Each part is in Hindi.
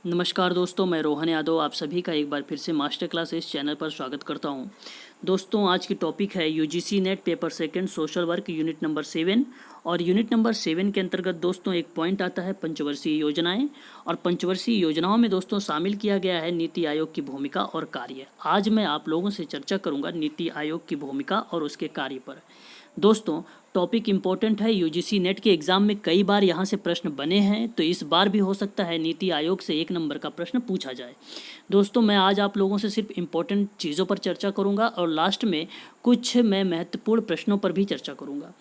नमस्कार दोस्तों, मैं रोहन यादव आप सभी का एक बार फिर से मास्टर क्लास इस चैनल पर स्वागत करता हूं। दोस्तों, आज की टॉपिक है UGC net paper second social work unit number 7। और यूनिट नंबर 7 के अंतर्गत दोस्तों एक पॉइंट आता है पंचवर्षीय योजनाएं। और पंचवर्षीय योजनाओं में दोस्तों शामिल किया गया है नीति आयोग की भूमिका और कार्य। आज मैं आप लोगों से चर्चा करूँगा नीति आयोग की भूमिका और उसके कार्य पर। दोस्तों, टॉपिक इम्पोर्टेंट है। यूजीसी नेट के एग्ज़ाम में कई बार यहाँ से प्रश्न बने हैं, तो इस बार भी हो सकता है नीति आयोग से 1 नंबर का प्रश्न पूछा जाए। दोस्तों, मैं आज आप लोगों से सिर्फ इम्पोर्टेंट चीज़ों पर चर्चा करूँगा और लास्ट में कुछ मैं महत्वपूर्ण प्रश्नों पर भी चर्चा करूँगा।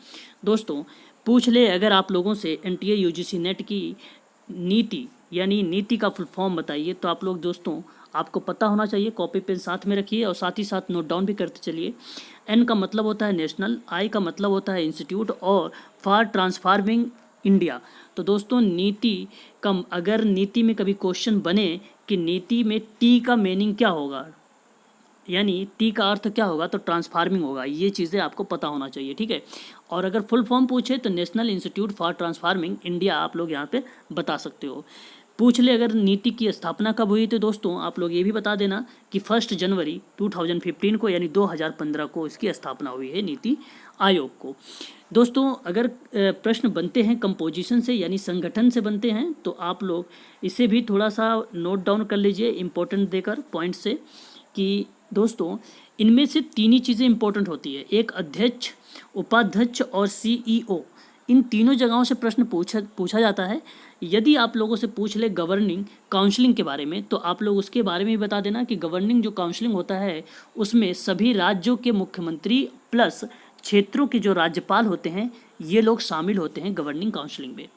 दोस्तों, पूछ ले अगर आप लोगों से एनटीए यूजीसी नेट की नीति यानी नीति का फुल फॉर्म बताइए, तो आप लोग दोस्तों आपको पता होना चाहिए। कॉपी पेन साथ में रखिए और साथ ही साथ नोट डाउन भी करते चलिए। एन का मतलब होता है नेशनल, आई का मतलब होता है इंस्टीट्यूट और फॉर ट्रांसफार्मिंग इंडिया। तो दोस्तों नीति का अगर नीति में कभी क्वेश्चन बने कि नीति में टी का मीनिंग क्या होगा, यानी टी का अर्थ क्या होगा, तो ट्रांसफार्मिंग होगा। ये चीज़ें आपको पता होना चाहिए, ठीक है। और अगर फुल फॉर्म पूछे तो national institute for transforming India आप लोग यहाँ पे बता सकते हो। पूछ ले अगर नीति की स्थापना कब हुई, तो दोस्तों आप लोग ये भी बता देना कि 1 जनवरी 2015 को यानी 2015 को इसकी स्थापना हुई है नीति आयोग को। दोस्तों, अगर प्रश्न बनते हैं कंपोजिशन से यानी संगठन से बनते हैं, तो आप लोग इसे भी थोड़ा सा नोट डाउन कर लीजिए इंपॉर्टेंट देकर पॉइंट से, कि दोस्तों इनमें से तीन ही चीज़ें इंपॉर्टेंट होती है। एक अध्यक्ष, उपाध्यक्ष और सीईओ। इन तीनों जगहों से प्रश्न पूछा जाता है। यदि आप लोगों से पूछ ले गवर्निंग काउंसलिंग के बारे में, तो आप लोग उसके बारे में भी बता देना कि गवर्निंग जो काउंसलिंग होता है उसमें सभी राज्यों के मुख्यमंत्री प्लस क्षेत्रों के जो राज्यपाल होते हैं ये लोग शामिल होते हैं गवर्निंग काउंसलिंग में।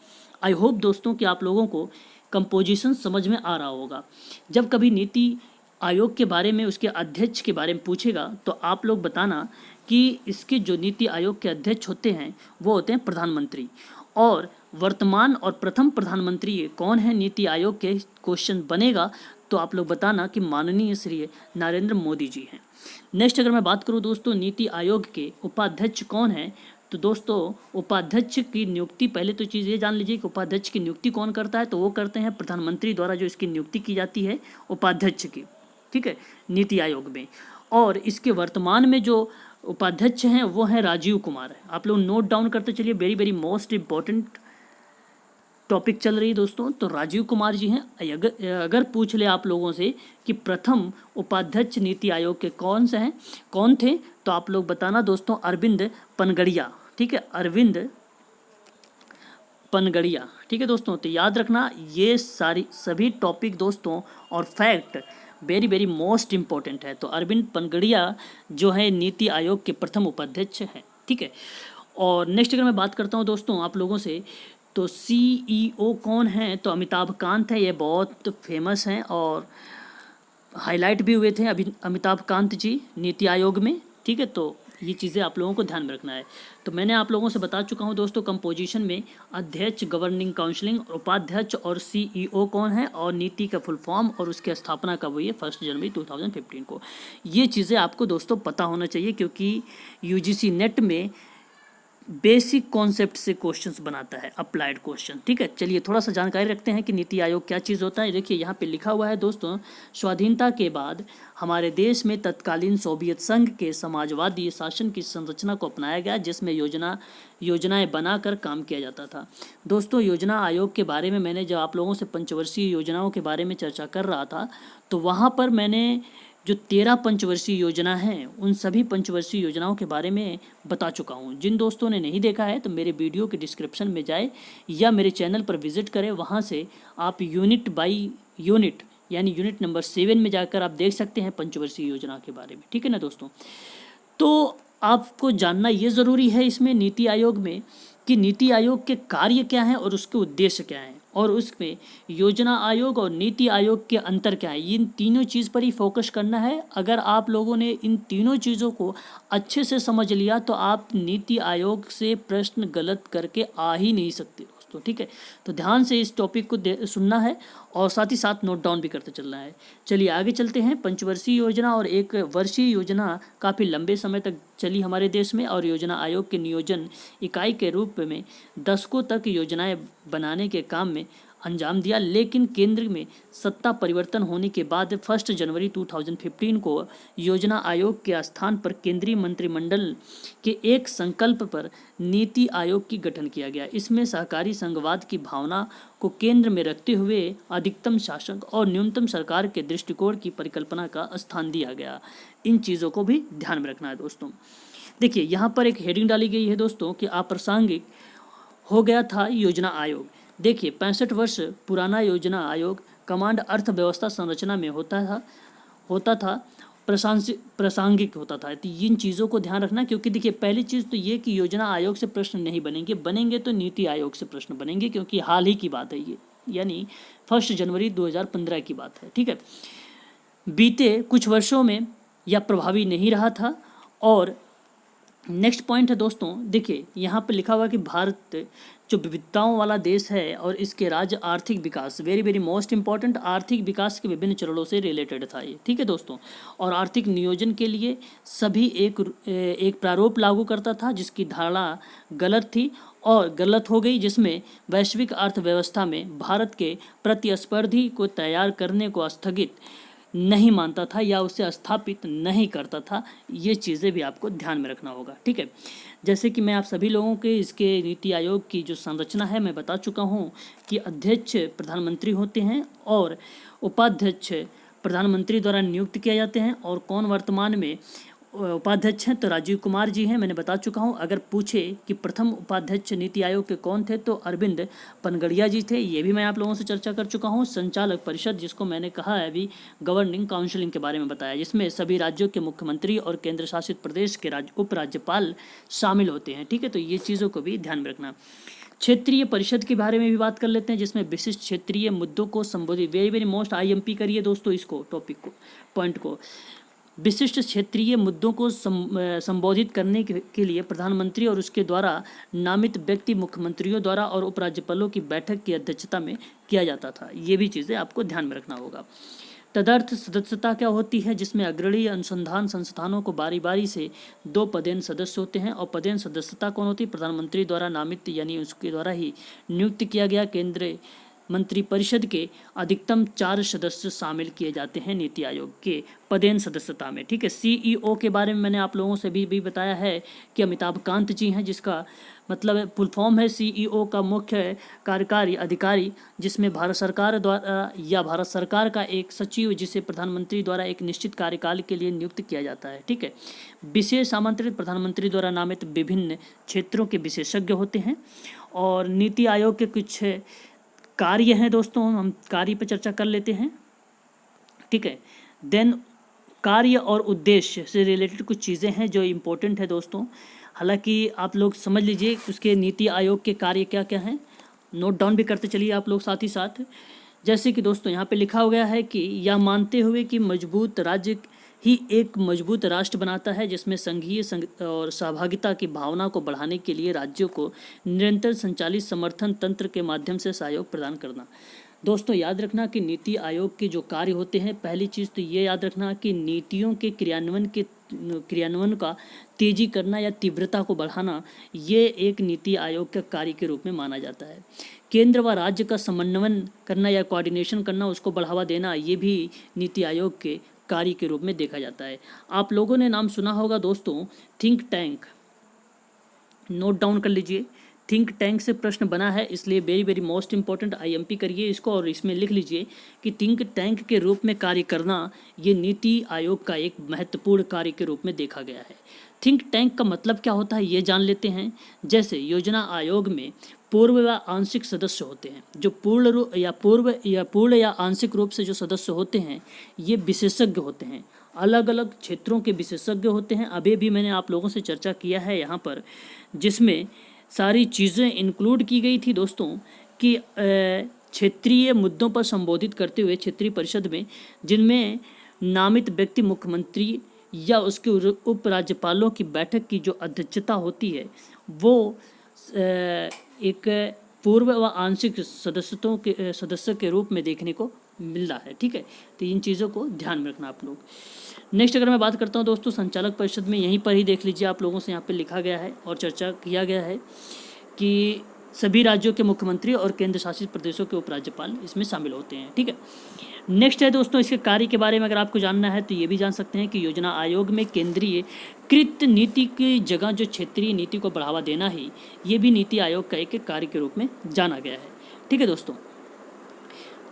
आई होप दोस्तों कि आप लोगों को कंपोजिशन समझ में आ रहा होगा। जब कभी नीति आयोग के बारे में उसके अध्यक्ष के बारे में पूछेगा, तो आप लोग बताना कि इसके जो नीति आयोग के अध्यक्ष होते हैं वो होते हैं प्रधानमंत्री। और वर्तमान और प्रथम प्रधानमंत्री कौन है नीति आयोग के क्वेश्चन बनेगा, तो आप लोग बताना कि माननीय श्री नरेंद्र मोदी जी हैं। नेक्स्ट अगर मैं बात करूं दोस्तों नीति आयोग के उपाध्यक्ष कौन है, तो दोस्तों उपाध्यक्ष की नियुक्ति, पहले तो चीज़ ये जान लीजिए कि उपाध्यक्ष की नियुक्ति कौन करता है, तो वो करते हैं प्रधानमंत्री द्वारा जो इसकी नियुक्ति की जाती है उपाध्यक्ष की, ठीक है, नीति आयोग में। और इसके वर्तमान में जो उपाध्यक्ष हैं वो हैं राजीव कुमार है। आप लोग नोट डाउन करते चलिए, very very most important topic चल रही है दोस्तों। तो राजीव कुमार जी हैं। अगर पूछ ले आप लोगों से कि प्रथम उपाध्यक्ष नीति आयोग के कौन थे, तो आप लोग बताना दोस्तों अरविंद पनगड़िया, ठीक है, अरविंद पनगड़िया, ठीक है दोस्तों। तो याद रखना ये सभी टॉपिक दोस्तों और fact very very most important है। तो अरविंद पनगड़िया जो है नीति आयोग के प्रथम उपाध्यक्ष हैं, ठीक है। और नेक्स्ट अगर मैं बात करता हूँ दोस्तों आप लोगों से, तो सीईओ कौन है, तो अमिताभ कांत है। ये बहुत फेमस हैं और हाईलाइट भी हुए थे अभी अमिताभ कांत जी नीति आयोग में, ठीक है। तो ये चीज़ें आप लोगों को ध्यान में रखना है। तो मैंने आप लोगों से बता चुका हूँ दोस्तों कंपोजिशन में अध्यक्ष, गवर्निंग काउंसलिंग, उपाध्यक्ष और सीईओ कौन है और नीति का फुल फॉर्म और उसकी स्थापना कब हुई है 1 जनवरी 2015 को। ये चीज़ें आपको दोस्तों पता होना चाहिए, क्योंकि यूजीसी नेट में बेसिक कॉन्सेप्ट से क्वेश्चंस बनाता है, अप्लाइड क्वेश्चन, ठीक है। चलिए थोड़ा सा जानकारी रखते हैं कि नीति आयोग क्या चीज़ होता है। देखिए यहाँ पे लिखा हुआ है दोस्तों, स्वाधीनता के बाद हमारे देश में तत्कालीन सोवियत संघ के समाजवादी शासन की संरचना को अपनाया गया, जिसमें योजनाएं बनाकर काम किया जाता था। दोस्तों योजना आयोग के बारे में मैंने जब आप लोगों से पंचवर्षीय योजनाओं के बारे में चर्चा कर रहा था, तो वहाँ पर मैंने जो 13 पंचवर्षीय योजना हैं उन सभी पंचवर्षीय योजनाओं के बारे में बता चुका हूँ। जिन दोस्तों ने नहीं देखा है तो मेरे वीडियो के डिस्क्रिप्शन में जाए या मेरे चैनल पर विजिट करें, वहाँ से आप यूनिट बाई यूनिट यानी यूनिट नंबर 7 में जाकर आप देख सकते हैं पंचवर्षीय योजना के बारे में, ठीक है ना दोस्तों। तो आपको जानना ये ज़रूरी है इसमें नीति आयोग में कि नीति आयोग के कार्य क्या हैं और उसके उद्देश्य क्या हैं, और उसमें योजना आयोग और नीति आयोग के अंतर क्या है। इन तीनों चीज़ पर ही फोकस करना है। अगर आप लोगों ने इन तीनों चीज़ों को अच्छे से समझ लिया तो आप नीति आयोग से प्रश्न गलत करके आ ही नहीं सकते दोस्तों, ठीक है। तो ध्यान से इस टॉपिक को सुनना है और साथ ही साथ नोट डाउन भी करते चलना है। चलिए आगे चलते हैं। पंचवर्षीय योजना और एक वर्षीय योजना काफ़ी लंबे समय तक चली हमारे देश में, और योजना आयोग के नियोजन इकाई के रूप में दशकों तक योजनाएं बनाने के काम में अंजाम दिया, लेकिन केंद्र में सत्ता परिवर्तन होने के बाद 1 जनवरी 2015 को योजना आयोग के स्थान पर केंद्रीय मंत्रिमंडल के एक संकल्प पर नीति आयोग की गठन किया गया। इसमें सहकारी संघवाद की भावना को केंद्र में रखते हुए अधिकतम शासक और न्यूनतम सरकार के दृष्टिकोण की परिकल्पना का स्थान दिया गया। इन चीज़ों को भी ध्यान में रखना है दोस्तों। देखिए यहाँ पर एक हेडिंग डाली गई है दोस्तों कि अप्रासंगिक हो गया था योजना आयोग। देखिए 65 वर्ष पुराना योजना आयोग कमांड अर्थव्यवस्था संरचना में होता था प्रासंगिक होता था। तो इन चीज़ों को ध्यान रखना, क्योंकि देखिए पहली चीज़ तो ये कि योजना आयोग से प्रश्न नहीं बनेंगे तो नीति आयोग से प्रश्न बनेंगे, क्योंकि हाल ही की बात है ये, यानी 1 जनवरी 2015 की बात है। ठीक है, बीते कुछ वर्षों में यह प्रभावी नहीं रहा था। और नेक्स्ट पॉइंट है दोस्तों, देखिए यहाँ पर लिखा हुआ कि भारत जो विविधताओं वाला देश है और इसके राज्य आर्थिक विकास, वेरी वेरी मोस्ट इंपॉर्टेंट, आर्थिक विकास के विभिन्न चरणों से रिलेटेड था ये। ठीक है दोस्तों, और आर्थिक नियोजन के लिए सभी एक प्रारूप लागू करता था जिसकी धारणा गलत थी और गलत हो गई, जिसमें वैश्विक अर्थव्यवस्था में भारत के प्रतिस्पर्धी को तैयार करने को स्थगित नहीं मानता था या उसे स्थापित नहीं करता था। ये चीज़ें भी आपको ध्यान में रखना होगा। ठीक है, जैसे कि मैं आप सभी लोगों के इसके नीति आयोग की जो संरचना है मैं बता चुका हूँ कि अध्यक्ष प्रधानमंत्री होते हैं और उपाध्यक्ष प्रधानमंत्री द्वारा नियुक्त किए जाते हैं। और कौन वर्तमान में उपाध्यक्ष हैं तो राजीव कुमार जी हैं, मैंने बता चुका हूं। अगर पूछे कि प्रथम उपाध्यक्ष नीति आयोग के कौन थे तो अरविंद पनगड़िया जी थे, ये भी मैं आप लोगों से चर्चा कर चुका हूं। संचालक परिषद, जिसको मैंने कहा है अभी गवर्निंग काउंसिलिंग के बारे में बताया, जिसमें सभी राज्यों के मुख्यमंत्री और केंद्र शासित प्रदेश के उपराज्यपाल शामिल होते हैं। ठीक है, तो ये चीज़ों को भी ध्यान में रखना। क्षेत्रीय परिषद के बारे में भी बात कर लेते हैं, जिसमें विशिष्ट क्षेत्रीय मुद्दों को संबोधित, वेरी वेरी मोस्ट IMP करिए दोस्तों इसको, टॉपिक को, पॉइंट को। विशिष्ट क्षेत्रीय मुद्दों को संबोधित करने के लिए प्रधानमंत्री और उसके द्वारा नामित व्यक्ति मुख्यमंत्रियों द्वारा और उपराज्यपालों की बैठक की अध्यक्षता में किया जाता था। ये भी चीज़ें आपको ध्यान में रखना होगा। तदर्थ सदस्यता क्या होती है, जिसमें अग्रणी अनुसंधान संस्थानों को बारी बारी से 2 पदेन सदस्य होते हैं। और पदेन सदस्यता कौन होती है, प्रधानमंत्री द्वारा नामित यानी उसके द्वारा ही नियुक्त किया गया केंद्रीय मंत्रिपरिषद के अधिकतम 4 सदस्य शामिल किए जाते हैं नीति आयोग के पदेन सदस्यता में। ठीक है, CEO के बारे में मैंने आप लोगों से भी बताया है कि अमिताभ कांत जी हैं, जिसका मतलब फुल फॉर्म है CEO का मुख्य कार्यकारी अधिकारी, जिसमें भारत सरकार द्वारा या भारत सरकार का एक सचिव, जिसे प्रधानमंत्री द्वारा एक निश्चित कार्यकाल के लिए नियुक्त किया जाता है। ठीक है, विशेष आमंत्रित प्रधानमंत्री द्वारा नामित विभिन्न क्षेत्रों के विशेषज्ञ होते हैं। और नीति आयोग के कुछ कार्य हैं दोस्तों, हम कार्य पर चर्चा कर लेते हैं। ठीक है, देन कार्य और उद्देश्य से रिलेटेड कुछ चीज़ें हैं जो इम्पोर्टेंट है दोस्तों। हालांकि आप लोग समझ लीजिए उसके नीति आयोग के कार्य क्या क्या हैं, नोट डाउन भी करते चलिए आप लोग साथ ही साथ। जैसे कि दोस्तों यहाँ पे लिखा हो गया है कि यह मानते हुए कि मजबूत राज्य ही एक मजबूत राष्ट्र बनाता है, जिसमें संघीय और सहभागिता की भावना को बढ़ाने के लिए राज्यों को निरंतर संचालित समर्थन तंत्र के माध्यम से सहयोग प्रदान करना। दोस्तों याद रखना कि नीति आयोग के जो कार्य होते हैं, पहली चीज़ तो ये याद रखना कि नीतियों के क्रियान्वयन का तेजी करना या तीव्रता को बढ़ाना, ये एक नीति आयोग का कार्य के रूप में माना जाता है। केंद्र व राज्य का समन्वय करना या कोऑर्डिनेशन करना, उसको बढ़ावा देना, ये भी नीति आयोग के कार्य के रूप में देखा जाता है। आप लोगों ने नाम सुना होगा दोस्तों थिंक टैंक, नोट डाउन कर लीजिए। थिंक टैंक से प्रश्न बना है, इसलिए very very most important IMP करिए इसको और इसमें लिख लीजिए कि थिंक टैंक के रूप में कार्य करना ये नीति आयोग का एक महत्वपूर्ण कार्य के रूप में देखा गया है। थिंक टैंक का मतलब क्या होता है ये जान लेते हैं। जैसे योजना आयोग में पूर्व व आंशिक सदस्य होते हैं, जो पूर्ण या आंशिक रूप से जो सदस्य होते हैं ये विशेषज्ञ होते हैं, अलग अलग क्षेत्रों के विशेषज्ञ होते हैं। अभी भी मैंने आप लोगों से चर्चा किया है यहाँ पर, जिसमें सारी चीज़ें इंक्लूड की गई थी दोस्तों कि क्षेत्रीय मुद्दों पर संबोधित करते हुए क्षेत्रीय परिषद में, जिनमें नामित व्यक्ति मुख्यमंत्री या उसके उपराज्यपालों की बैठक की जो अध्यक्षता होती है वो एक पूर्व व आंशिक सदस्य के रूप में देखने को मिल रहा है। ठीक है, तो इन चीज़ों को ध्यान में रखना आप लोग। नेक्स्ट अगर मैं बात करता हूं दोस्तों संचालक परिषद में, यहीं पर ही देख लीजिए आप लोगों से यहाँ पे लिखा गया है और चर्चा किया गया है कि सभी राज्यों के मुख्यमंत्री और केंद्र शासित प्रदेशों के उपराज्यपाल इसमें शामिल होते हैं। ठीक है, नेक्स्ट है दोस्तों, इसके कार्य के बारे में अगर आपको जानना है तो ये भी जान सकते हैं कि योजना आयोग में केंद्रीय कृत नीति की जगह जो क्षेत्रीय नीति को बढ़ावा देना ही ये भी नीति आयोग का एक कार्य के रूप में जाना गया है। ठीक है दोस्तों,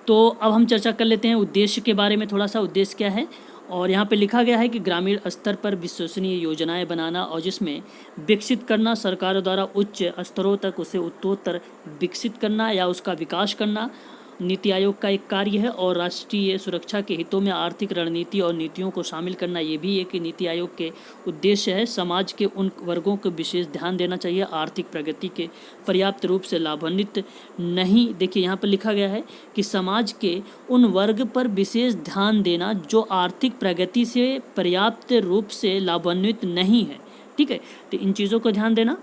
तो अब हम चर्चा कर लेते हैं उद्देश्य के बारे में थोड़ा सा। उद्देश्य क्या है, और यहाँ पे लिखा गया है कि ग्रामीण स्तर पर विश्वसनीय योजनाएं बनाना और जिसमें विकसित करना, सरकारों द्वारा उच्च स्तरों तक उसे उत्तरोत्तर विकसित करना या उसका विकास करना नीति आयोग का एक कार्य है। और राष्ट्रीय सुरक्षा के हितों में आर्थिक रणनीति और नीतियों को शामिल करना ये भी एक नीति आयोग के उद्देश्य है। समाज के उन वर्गों को विशेष ध्यान देना चाहिए आर्थिक प्रगति के पर्याप्त रूप से लाभान्वित नहीं, देखिए यहाँ पर लिखा गया है कि समाज के उन वर्ग पर विशेष ध्यान देना जो आर्थिक प्रगति से पर्याप्त रूप से लाभान्वित नहीं है। ठीक है, तो इन चीज़ों को ध्यान देना।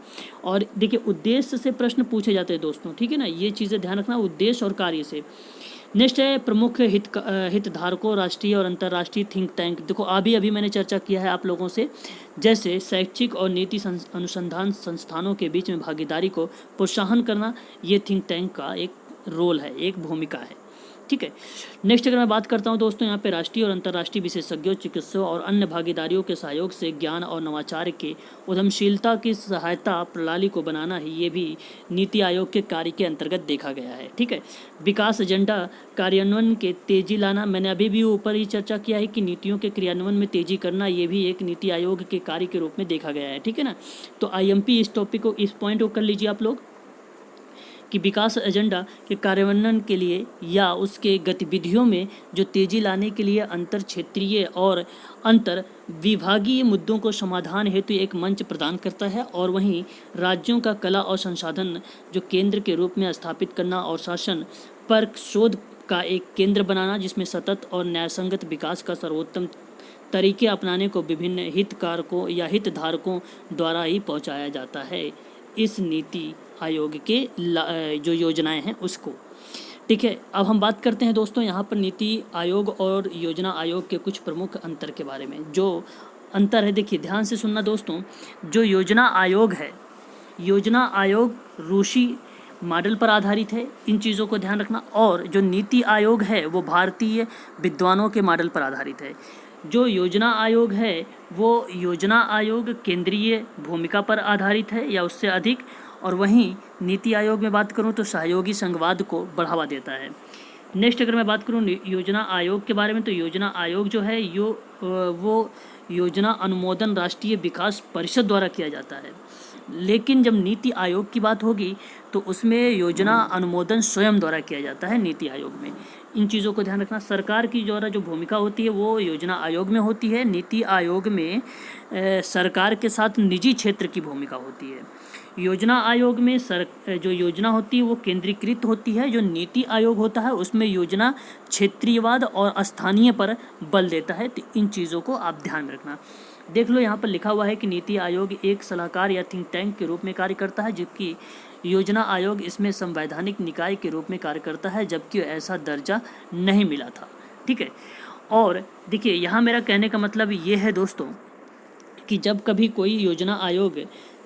और देखिए उद्देश्य से प्रश्न पूछे जाते हैं दोस्तों, ठीक है ना, ये चीज़ें ध्यान रखना उद्देश्य और कार्य से। नेक्स्ट है प्रमुख हितधारकों, राष्ट्रीय और अंतर्राष्ट्रीय थिंक टैंक। देखो अभी मैंने चर्चा किया है आप लोगों से, जैसे शैक्षिक और नीति अनुसंधान संस्थानों के बीच में भागीदारी को प्रोत्साहन करना, ये थिंक टैंक का एक रोल है, एक भूमिका है। ठीक है, नेक्स्ट अगर मैं बात करता हूं दोस्तों, यहाँ पे राष्ट्रीय और अंतर्राष्ट्रीय विशेषज्ञों, चिकित्सकों और अन्य भागीदारियों के सहयोग से ज्ञान और नवाचार के उद्यमशीलता की सहायता प्रणाली को बनाना ही ये भी नीति आयोग के कार्य के अंतर्गत देखा गया है। ठीक है, विकास एजेंडा कार्यान्वयन के तेजी लाना, मैंने अभी भी ऊपर ही चर्चा किया है कि नीतियों के क्रियान्वयन में तेजी करना ये भी एक नीति आयोग के कार्य के रूप में देखा गया है। ठीक है ना, तो IMP इस टॉपिक को, इस पॉइंट को कर लीजिए आप लोग कि विकास एजेंडा के कार्यान्वयन के लिए या उसके गतिविधियों में जो तेजी लाने के लिए अंतर क्षेत्रीय और अंतर विभागीय मुद्दों को समाधान हेतु एक मंच प्रदान करता है। और वहीं राज्यों का कला और संसाधन जो केंद्र के रूप में स्थापित करना और शासन पर शोध का एक केंद्र बनाना, जिसमें सतत और न्यायसंगत विकास का सर्वोत्तम तरीके अपनाने को विभिन्न हितधारकों या हितधारकों द्वारा ही पहुंचाया जाता है इस नीति आयोग के जो योजनाएं हैं उसको। ठीक है, अब हम बात करते हैं दोस्तों यहाँ पर नीति आयोग और योजना आयोग के कुछ प्रमुख अंतर के बारे में। जो अंतर है देखिए ध्यान से सुनना दोस्तों, जो योजना आयोग है, योजना आयोग रूसी मॉडल पर आधारित है, इन चीज़ों को ध्यान रखना। और जो नीति आयोग है वो भारतीय विद्वानों के मॉडल पर आधारित है। जो योजना आयोग है वो योजना आयोग केंद्रीय भूमिका पर आधारित है या उससे अधिक। और वहीं नीति आयोग में बात करूं तो सहयोगी संघवाद को बढ़ावा देता है। नेक्स्ट अगर मैं बात करूं योजना आयोग के बारे में, तो योजना आयोग जो है वो योजना अनुमोदन राष्ट्रीय विकास परिषद द्वारा किया जाता है। लेकिन जब नीति आयोग की बात होगी तो उसमें योजना अनुमोदन स्वयं द्वारा किया जाता है नीति आयोग में। इन चीज़ों को ध्यान रखना। सरकार की द्वारा जो भूमिका होती है वो योजना आयोग में होती है। नीति आयोग में सरकार के साथ निजी क्षेत्र की भूमिका होती है। योजना आयोग में जो योजना होती है वो केंद्रीकृत होती है। जो नीति आयोग होता है उसमें योजना क्षेत्रीयवाद और स्थानीय पर बल देता है। तो इन चीज़ों को आप ध्यान में रखना। देख लो यहाँ पर लिखा हुआ है कि नीति आयोग एक सलाहकार या थिंक टैंक के रूप में कार्य करता है, जबकि योजना आयोग इसमें संवैधानिक निकाय के रूप में कार्य करता है, जबकि ऐसा दर्जा नहीं मिला था। ठीक है, और देखिए यहाँ मेरा कहने का मतलब ये है दोस्तों कि जब कभी कोई योजना आयोग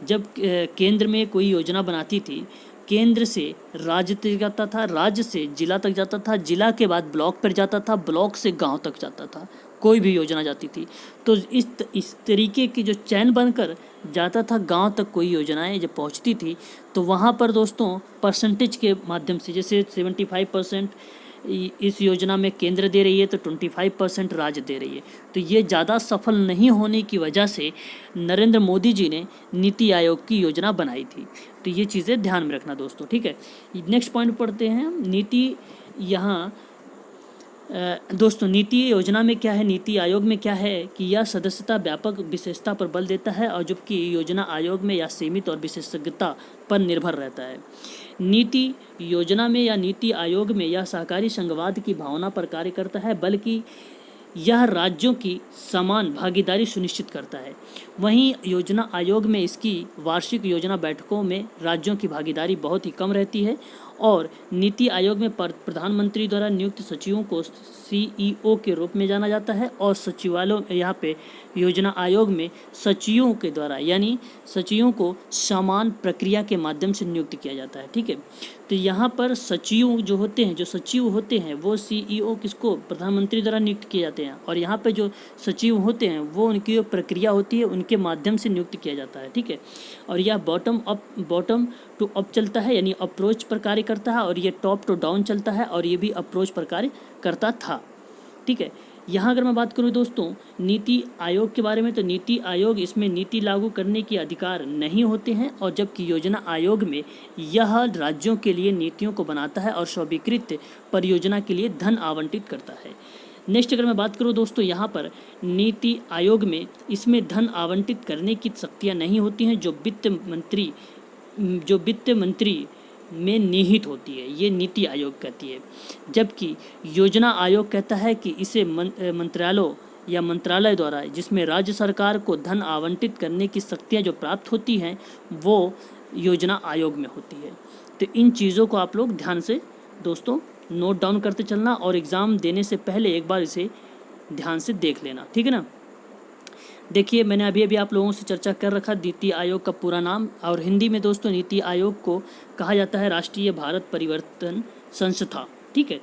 जब केंद्र में कोई योजना बनाती थी, केंद्र से राज्य तक जाता था, राज्य से जिला तक जाता था, जिला के बाद ब्लॉक पर जाता था, ब्लॉक से गांव तक जाता था, कोई भी योजना जाती थी। तो इस तरीके की जो चैन बनकर जाता था गांव तक कोई योजनाएं जब पहुंचती थी, तो वहां पर दोस्तों परसेंटेज के माध्यम से, जैसे 75% इस योजना में केंद्र दे रही है तो 25% राज्य दे रही है। तो ये ज़्यादा सफल नहीं होने की वजह से नरेंद्र मोदी जी ने नीति आयोग की योजना बनाई थी। तो ये चीज़ें ध्यान में रखना दोस्तों। ठीक है, नेक्स्ट पॉइंट पढ़ते हैं। नीति यहाँ दोस्तों नीति योजना में क्या है, नीति आयोग में क्या है कि यह सदस्यता व्यापक विशेषता पर बल देता है, और जबकि योजना आयोग में यह सीमित और विशेषज्ञता पर निर्भर रहता है। नीति योजना में या नीति आयोग में यह सहकारी संघवाद की भावना पर कार्य करता है, बल्कि यह राज्यों की समान भागीदारी सुनिश्चित करता है। वहीं योजना आयोग में इसकी वार्षिक योजना बैठकों में राज्यों की भागीदारी बहुत ही कम रहती है, और नीति आयोग में प्रधानमंत्री द्वारा नियुक्त सचिवों को सीईओ के रूप में जाना जाता है, और सचिवालय यहाँ पे योजना आयोग में सचिवों के द्वारा यानी सचिवों को समान प्रक्रिया के माध्यम से नियुक्त किया जाता है। ठीक है, तो यहाँ पर सचिव जो होते हैं, जो सचिव होते हैं वो सीईओ किसको, प्रधानमंत्री द्वारा नियुक्त किए जाते हैं, और यहाँ पे जो सचिव होते हैं वो उनकी जो प्रक्रिया होती है उनके माध्यम से नियुक्त किया जाता है। ठीक है, और यह बॉटम टू अप चलता है, यानी अप्रोच पर कार्य करता है, और ये टॉप टू डाउन चलता है, और ये भी अप्रोच पर कार्य करता था। ठीक है, यहाँ अगर मैं बात करूँ दोस्तों नीति आयोग के बारे में, तो नीति आयोग इसमें नीति लागू करने के अधिकार नहीं होते हैं, और जबकि योजना आयोग में यह राज्यों के लिए नीतियों को बनाता है और स्वीकृत परियोजना के लिए धन आवंटित करता है। नेक्स्ट अगर मैं बात करूँ दोस्तों, यहाँ पर नीति आयोग में इसमें धन आवंटित करने की शक्तियाँ नहीं होती हैं, जो वित्त मंत्री में निहित होती है, ये नीति आयोग कहती है। जबकि योजना आयोग कहता है कि इसे मंत्रालय द्वारा, जिसमें राज्य सरकार को धन आवंटित करने की शक्तियाँ जो प्राप्त होती हैं वो योजना आयोग में होती है। तो इन चीज़ों को आप लोग ध्यान से दोस्तों नोट डाउन करते चलना, और एग्ज़ाम देने से पहले एक बार इसे ध्यान से देख लेना। ठीक है ना। देखिए, मैंने अभी आप लोगों से चर्चा कर रखा नीति आयोग का पूरा नाम, और हिंदी में दोस्तों नीति आयोग को कहा जाता है राष्ट्रीय भारत परिवर्तन संस्था। ठीक है,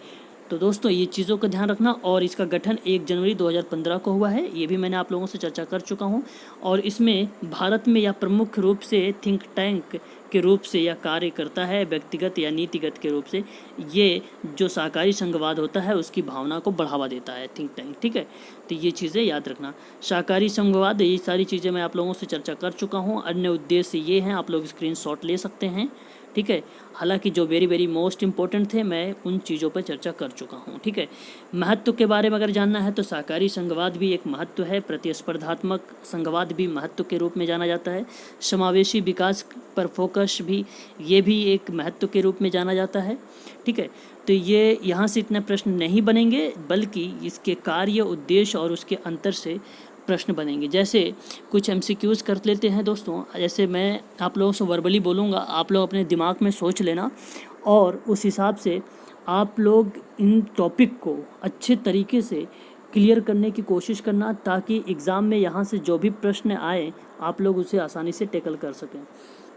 तो दोस्तों ये चीज़ों का ध्यान रखना, और इसका गठन 1 जनवरी 2015 को हुआ है, ये भी मैंने आप लोगों से चर्चा कर चुका हूँ। और इसमें भारत में यह प्रमुख रूप से थिंक टैंक के रूप से यह कार्य करता है, व्यक्तिगत या नीतिगत के रूप से ये जो सहकारी संघवाद होता है उसकी भावना को बढ़ावा देता है थिंक टैंक। ठीक है, तो ये चीज़ें याद रखना। सहकारी संघवाद, ये सारी चीज़ें मैं आप लोगों से चर्चा कर चुका हूँ। अन्य उद्देश्य ये हैं, आप लोग स्क्रीनशॉट ले सकते हैं। ठीक है, हालांकि जो वेरी मोस्ट इंपॉर्टेंट थे मैं उन चीज़ों पर चर्चा कर चुका हूँ। ठीक है, महत्व के बारे में अगर जानना है तो सहकारी संघवाद भी एक महत्व है, प्रतिस्पर्धात्मक संघवाद भी महत्व के रूप में जाना जाता है, समावेशी विकास पर फोकस भी, ये भी एक महत्व के रूप में जाना जाता है। ठीक है, तो ये यहाँ से इतने प्रश्न नहीं बनेंगे, बल्कि इसके कार्य, उद्देश्य और उसके अंतर से प्रश्न बनेंगे। जैसे कुछ एमसीक्यूज कर लेते हैं दोस्तों, जैसे मैं आप लोगों से वर्बली बोलूँगा, आप लोग अपने दिमाग में सोच लेना, और उस हिसाब से आप लोग इन टॉपिक को अच्छे तरीके से क्लियर करने की कोशिश करना, ताकि एग्ज़ाम में यहाँ से जो भी प्रश्न आए आप लोग उसे आसानी से टैकल कर सकें।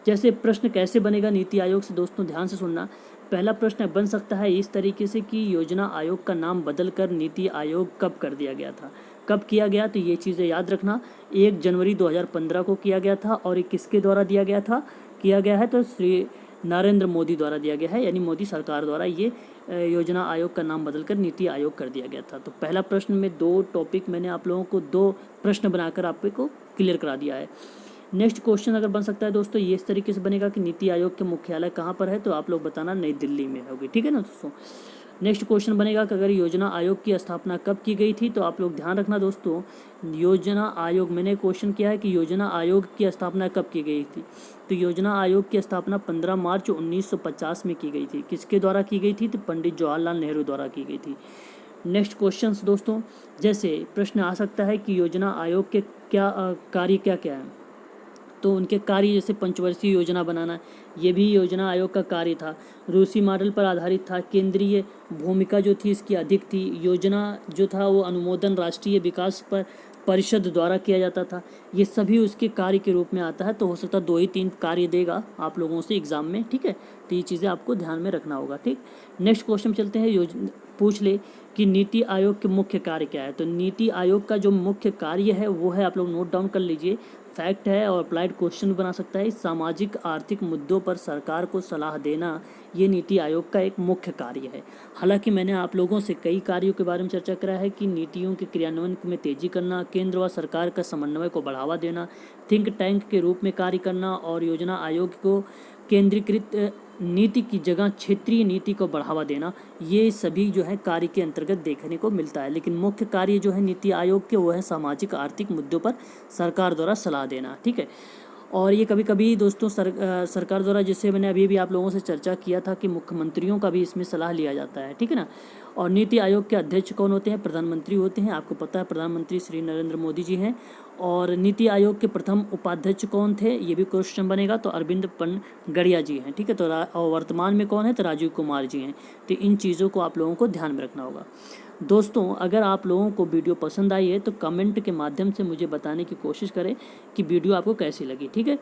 जैसे प्रश्न कैसे बनेगा नीति आयोग से दोस्तों, ध्यान से सुनना। पहला प्रश्न बन सकता है इस तरीके से कि योजना आयोग का नाम बदलकर नीति आयोग कब कर दिया गया था, कब किया गया, तो ये चीज़ें याद रखना। 1 जनवरी 2015 को किया गया था, और ये किसके द्वारा किया गया है तो श्री नरेंद्र मोदी द्वारा दिया गया है, यानी मोदी सरकार द्वारा ये योजना आयोग का नाम बदलकर नीति आयोग कर दिया गया था। तो पहला प्रश्न में 2 टॉपिक मैंने आप लोगों को 2 प्रश्न बनाकर आपको क्लियर करा दिया है। नेक्स्ट क्वेश्चन अगर बन सकता है दोस्तों, ये इस तरीके से बनेगा कि नीति आयोग के मुख्यालय कहाँ पर है, तो आप लोग बताना नई दिल्ली में होगी। ठीक है ना दोस्तों। नेक्स्ट क्वेश्चन बनेगा कि अगर योजना आयोग की स्थापना कब की गई थी, तो आप लोग ध्यान रखना दोस्तों, योजना आयोग, मैंने क्वेश्चन किया है कि योजना आयोग की स्थापना कब की गई थी, तो योजना आयोग की स्थापना 15 मार्च 1950 में की गई थी। किसके द्वारा की गई थी, तो पंडित जवाहरलाल नेहरू द्वारा की गई थी। नेक्स्ट क्वेश्चंस दोस्तों, जैसे प्रश्न आ सकता है कि योजना आयोग के कार्य क्या क्या है, तो उनके कार्य जैसे पंचवर्षीय योजना बनाना, ये भी योजना आयोग का कार्य था। रूसी मॉडल पर आधारित था, केंद्रीय भूमिका जो थी इसकी अधिक थी। योजना जो था वो अनुमोदन राष्ट्रीय विकास पर परिषद द्वारा किया जाता था। ये सभी उसके कार्य के रूप में आता है, तो हो सकता है 2 ही 3 कार्य देगा आप लोगों से एग्जाम में। ठीक है, तो ये चीज़ें आपको ध्यान में रखना होगा। ठीक, नेक्स्ट क्वेश्चन चलते हैं। पूछ ले कि नीति आयोग के मुख्य कार्य क्या है, तो नीति आयोग का जो मुख्य कार्य है वो है, आप लोग नोट डाउन कर लीजिए, फैक्ट है और अप्लाइड क्वेश्चन बना सकता है, सामाजिक आर्थिक मुद्दों पर सरकार को सलाह देना, ये नीति आयोग का एक मुख्य कार्य है। हालांकि मैंने आप लोगों से कई कार्यों के बारे में चर्चा करा है कि नीतियों के क्रियान्वयन में तेजी करना, केंद्र व सरकार का समन्वय को बढ़ावा देना, थिंक टैंक के रूप में कार्य करना, और योजना आयोग को केंद्रीकृत नीति की जगह क्षेत्रीय नीति को बढ़ावा देना, ये सभी जो है कार्य के अंतर्गत देखने को मिलता है। लेकिन मुख्य कार्य जो है नीति आयोग के वो है सामाजिक आर्थिक मुद्दों पर सरकार द्वारा सलाह देना। ठीक है, और ये कभी कभी दोस्तों सरकार द्वारा, जैसे मैंने अभी भी आप लोगों से चर्चा किया था कि मुख्यमंत्रियों का भी इसमें सलाह लिया जाता है, ठीक है ना। और नीति आयोग के अध्यक्ष कौन होते हैं? प्रधानमंत्री होते हैं। आपको पता है प्रधानमंत्री श्री नरेंद्र मोदी जी हैं। और नीति आयोग के प्रथम उपाध्यक्ष कौन थे? ये भी क्वेश्चन बनेगा। तो अरविंद पनगड़िया जी हैं, ठीक है। तो और वर्तमान में कौन है? तो राजीव कुमार जी हैं। तो इन चीज़ों को आप लोगों को ध्यान में रखना होगा। दोस्तों अगर आप लोगों को वीडियो पसंद आई है तो कमेंट के माध्यम से मुझे बताने की कोशिश करें कि वीडियो आपको कैसी लगी, ठीक है।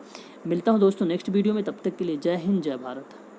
मिलता हूं दोस्तों नेक्स्ट वीडियो में, तब तक के लिए जय हिंद जय भारत।